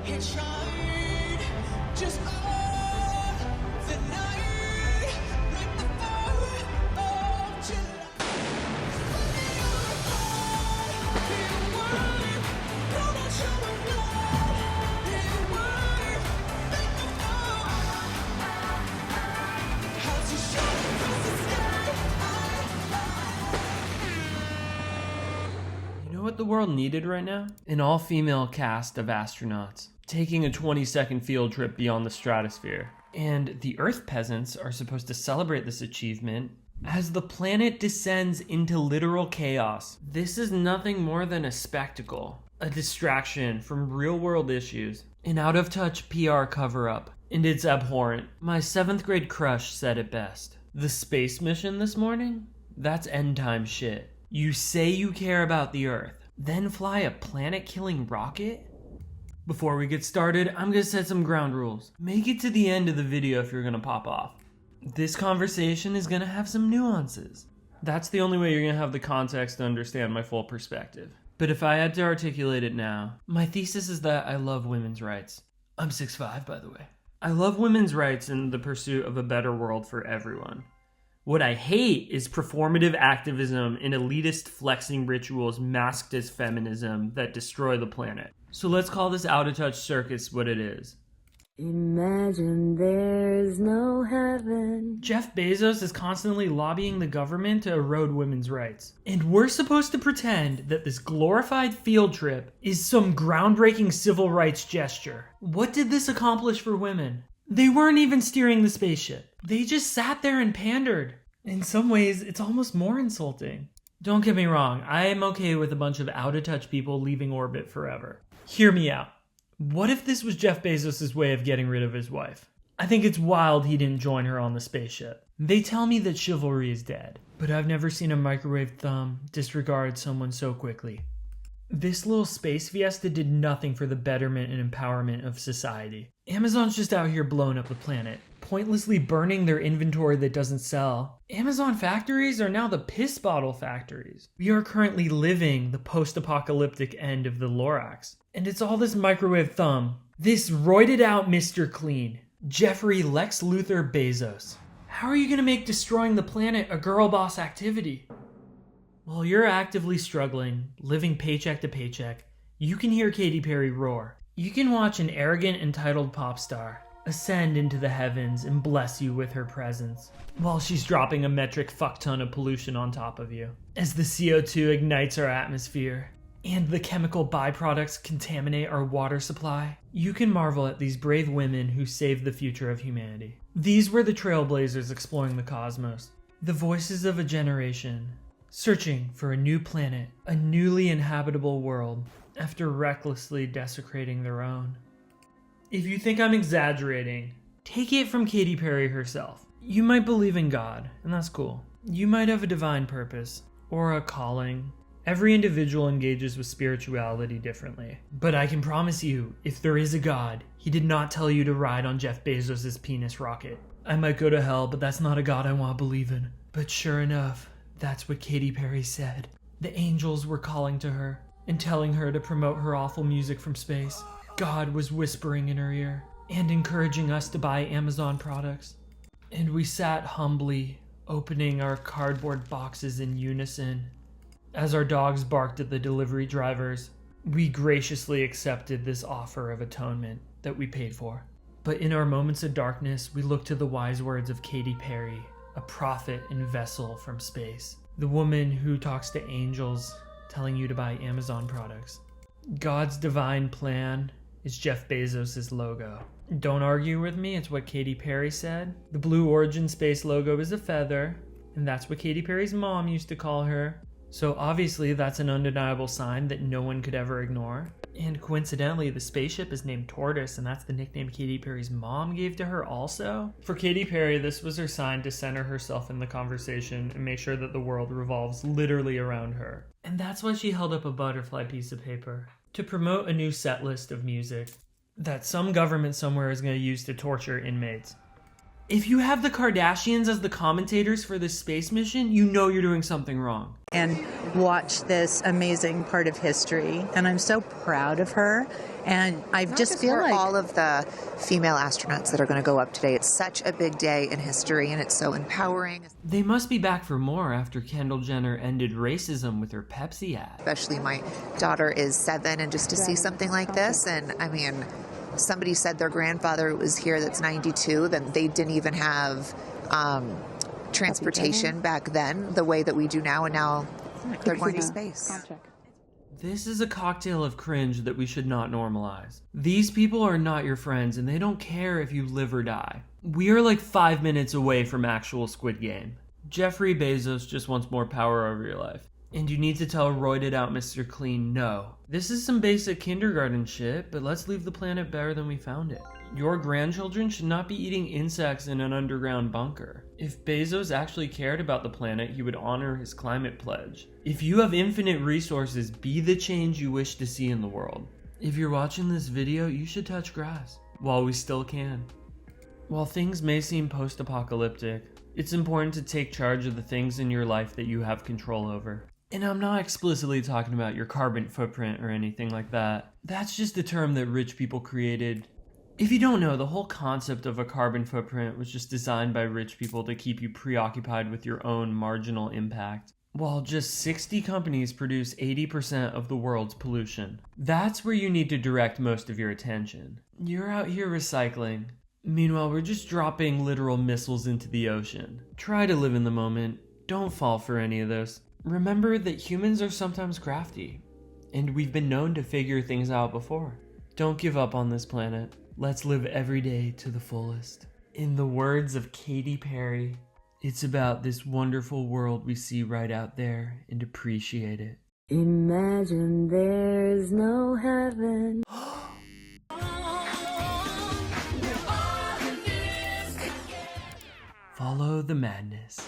and shine just all the night like the 4th of July. You know what the world needed right now? An all-female cast of astronauts taking a 20-second field trip beyond the stratosphere. And the Earth peasants are supposed to celebrate this achievement as the planet descends into literal chaos. This is nothing more than a spectacle, a distraction from real-world issues, an out-of-touch PR cover-up, and it's abhorrent. My 7th grade crush said it best. The space mission this morning? That's end-time shit. You say you care about the Earth, then fly a planet-killing rocket? Before we get started, I'm gonna set some ground rules. Make it to the end of the video if you're gonna pop off. This conversation is gonna have some nuances. That's the only way you're gonna have the context to understand my full perspective. But if I had to articulate it now, my thesis is that I love women's rights. I'm 6'5", by the way. I love women's rights in the pursuit of a better world for everyone. What I hate is performative activism and elitist flexing rituals masked as feminism that destroy the planet. So let's call this out-of-touch circus what it is. Imagine there's no heaven. Jeff Bezos is constantly lobbying the government to erode women's rights. And we're supposed to pretend that this glorified field trip is some groundbreaking civil rights gesture. What did this accomplish for women? They weren't even steering the spaceship. They just sat there and pandered. In some ways, it's almost more insulting. Don't get me wrong, I am okay with a bunch of out-of-touch people leaving orbit forever. Hear me out. What if this was Jeff Bezos' way of getting rid of his wife? I think it's wild he didn't join her on the spaceship. They tell me that chivalry is dead, but I've never seen a microwave thumb disregard someone so quickly. This little space fiesta did nothing for the betterment and empowerment of society. Amazon's just out here blowing up the planet, pointlessly burning their inventory that doesn't sell. Amazon factories are now the piss bottle factories. We are currently living the post-apocalyptic end of the Lorax. And it's all this microwave thumb. This roided out Mr. Clean, Jeffrey Lex Luthor Bezos. How are you going to make destroying the planet a girl boss activity? While you're actively struggling, living paycheck to paycheck, you can hear Katy Perry roar. You can watch an arrogant, entitled pop star ascend into the heavens and bless you with her presence, while she's dropping a metric fuck ton of pollution on top of you. As the CO2 ignites our atmosphere, and the chemical byproducts contaminate our water supply, you can marvel at these brave women who saved the future of humanity. These were the trailblazers exploring the cosmos, the voices of a generation, searching for a new planet, a newly inhabitable world, after recklessly desecrating their own. If you think I'm exaggerating, take it from Katy Perry herself. You might believe in God, and that's cool. You might have a divine purpose, or a calling. Every individual engages with spirituality differently. But I can promise you, if there is a God, he did not tell you to ride on Jeff Bezos' penis rocket. I might go to hell, but that's not a God I want to believe in. But sure enough, that's what Katy Perry said. The angels were calling to her and telling her to promote her awful music from space. God was whispering in her ear and encouraging us to buy Amazon products. And we sat humbly, opening our cardboard boxes in unison. As our dogs barked at the delivery drivers, we graciously accepted this offer of atonement that we paid for. But in our moments of darkness, we looked to the wise words of Katy Perry, a prophet and vessel from space. The woman who talks to angels, telling you to buy Amazon products. God's divine plan is Jeff Bezos' logo. Don't argue with me, it's what Katy Perry said. The Blue Origin space logo is a feather, and that's what Katy Perry's mom used to call her. So obviously that's an undeniable sign that no one could ever ignore. And coincidentally, the spaceship is named Tortoise, and that's the nickname Katy Perry's mom gave to her also. For Katy Perry, this was her sign to center herself in the conversation and make sure that the world revolves literally around her. And that's why she held up a butterfly piece of paper to promote a new set list of music that some government somewhere is going to use to torture inmates. If you have the Kardashians as the commentators for this space mission, you know you're doing something wrong. And watch this amazing part of history. And I'm so proud of her. And I just feel like all of the female astronauts that are going to go up today. It's such a big day in history, and it's so empowering. They must be back for more after Kendall Jenner ended racism with her Pepsi ad. Especially my daughter is 7, and just to see something like this, and I mean, somebody said their grandfather was here that's 92, then they didn't even have transportation back then the way that we do now, and now they're going to space. This is a cocktail of cringe that we should not normalize. These people are not your friends, and they don't care if you live or die. We are like 5 minutes away from actual Squid Game. Jeffrey Bezos just wants more power over your life. And you need to tell roided out Mr. Clean no. This is some basic kindergarten shit, but let's leave the planet better than we found it. Your grandchildren should not be eating insects in an underground bunker. If Bezos actually cared about the planet, he would honor his climate pledge. If you have infinite resources, be the change you wish to see in the world. If you're watching this video, you should touch grass, while we still can. While things may seem post-apocalyptic, it's important to take charge of the things in your life that you have control over. And I'm not explicitly talking about your carbon footprint or anything like that. That's just a term that rich people created. If you don't know, the whole concept of a carbon footprint was just designed by rich people to keep you preoccupied with your own marginal impact. While just 60 companies produce 80% of the world's pollution. That's where you need to direct most of your attention. You're out here recycling. Meanwhile, we're just dropping literal missiles into the ocean. Try to live in the moment. Don't fall for any of this. Remember that humans are sometimes crafty, and we've been known to figure things out before. Don't give up on this planet. Let's live every day to the fullest. In the words of Katy Perry, it's about this wonderful world we see right out there and appreciate it. Imagine there's no heaven. Follow the madness.